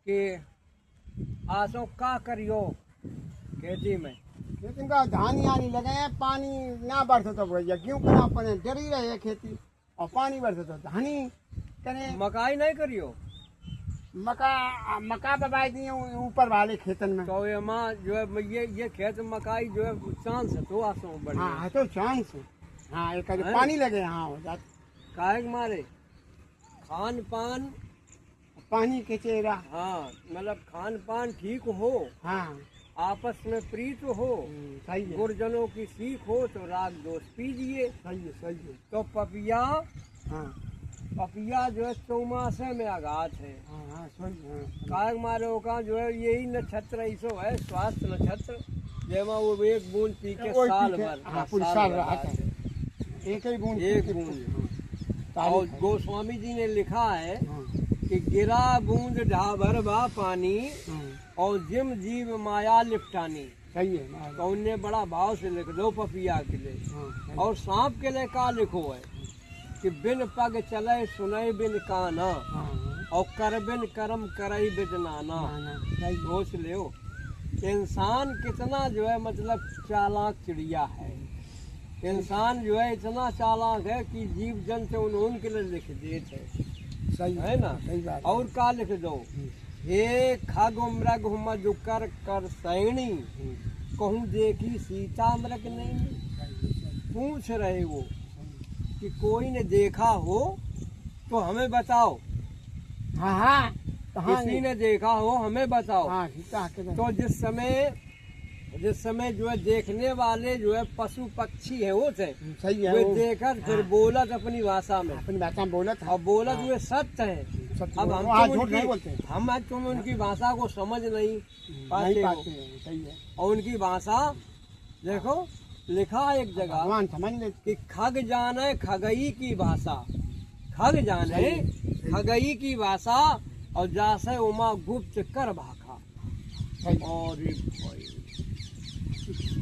कि आसो का करियो खेती में। लेकिन का धान यानी लगे हैं, पानी ना बरसे तो भैया क्यों करा, अपने डरी रहे खेती, और पानी बरसे तो धानी करे। मकाई नहीं करियो। मका दबाई दिए ऊपर वाले खेतन में। तो ये माँ जो है ये खेत मकाई जो है चांस है तो आसो बढ़िया। हाँ तो चांस है। हाँ एक है? पानी लगे, हाँ हो जाता काहे के मारे खान पान। पानी के चेहरा। हाँ मतलब खान पान ठीक हो, हाँ आपस में प्रीत हो, सही है, गुरजनों की सीख हो तो राग दोष पीजिए। सही है, सही है। तो पपिया, हाँ पपिया जो है चौमासे में आघात है। हाँ हाँ सही है। काग मारे का जो है यही नक्षत्र ऐसो है स्वास्थ्य नक्षत्र, जेमा वो एक बूंद पी के साल भर। हाँ पूरी साल रहा था, एक ही बूंद, एक बूंद। और गोस्वामी जी ने लिखा है कि गिरा बूंद ढाबर बा पानी और जिम जीव माया लिपटानी। सही है। तो उनने बड़ा भाव से लिख दो पपिया के लिए। और सांप के लिए का लिखो है कि बिन पग चले सुनय बिन काना और कर बिन कर्म करई बिदनाना। सोच ले इंसान कितना जो है मतलब चालाक चिड़िया है। इंसान जो है इतना चालाक है कि जीव जंतु उनके लिए लिख देते हैं। सही है ना। सही बात। और का लिख दो, हे खग मृग मजुकर कर सैणी कहूँ देखी सीता मृग नहीं। पूछ रहे वो कि कोई ने देखा हो तो हमें बताओ। हाँ हाँ किसी ने देखा हो हमें बताओ। हाँ, तो जिस समय जो है देखने वाले जो है पशु पक्षी है वो थे, सही है, वे वो देखकर फिर बोलत अपनी भाषा में, अपनी भाषा में बोलत, और बोलत हुए सत्य है। अब हम तुम उनकी भाषा को समझ नहीं पाते हो। सही है। और उनकी भाषा देखो लिखा एक जगह समझ ले कि खग जाने खगई की भाषा, खग जाने खगई की भाषा और जासे उमा गुप्त कर भाखा।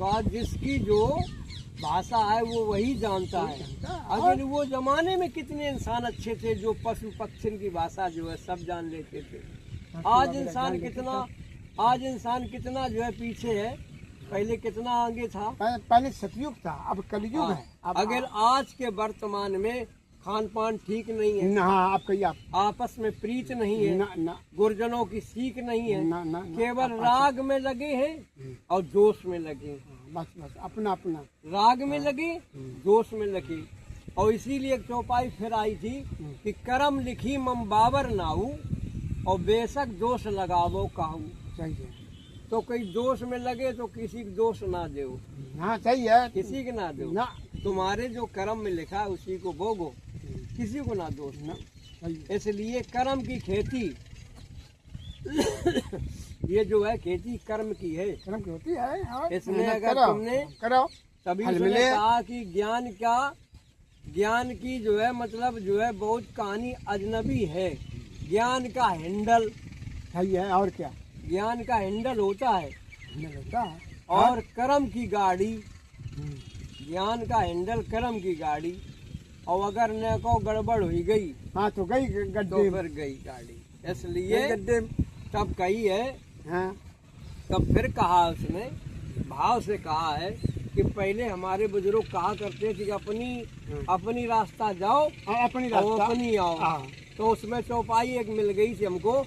और जिसकी जो भाषा है वो वही जानता है। अगर वो जमाने में कितने इंसान अच्छे थे जो पशु पक्षी की भाषा जो है सब जान लेते थे। आज इंसान कितना जो है पीछे है, पहले कितना आगे था। पहले सतयुग था, अब कलयुग है। अगर आज के वर्तमान में खान पान ठीक नहीं है, आपस में प्रीत नहीं है, गुरजनों की सीख नहीं है, केवल राग में लगे हैं और जोश में लगे हैं। बस अपना अपना राग में लगे, जोश में लगे। और इसीलिए एक चौपाई फिर आई थी कि करम लिखी मम बाबर नाऊ और बेशक दोष लगावो काहू। सही है। तो कोई दोष में लगे तो किसी को दोष ना दो। हाँ सही है, किसी को ना दो। तुम्हारे जो कर्म में लिखा है उसी को भोगो, किसी को ना दोष ना। इसलिए कर्म की खेती ये जो है खेती कर्म की है, कर्म की होती है। इसमें अगर तुमने तभी उसने कहा कि ज्ञान की जो है मतलब जो है बहुत कहानी अजनबी है। ज्ञान का हैंडल सही है। और क्या ज्ञान का हैंडल होता है और कर्म की गाड़ी, ज्ञान का हैंडल कर्म की गाड़ी। और अगर न को गड़बड़ हुई गई हाँ तो गई गड्ढे, तो फिर गई गाड़ी। इसलिए गड्ढे तब कही है। हाँ तब फिर कहा उसने भाव से कहा है कि पहले हमारे बुजुर्ग कहा करते थे कि अपनी रास्ता जाओ, अपनी आओ। तो उसमें चौपाई एक मिल गई थी हमको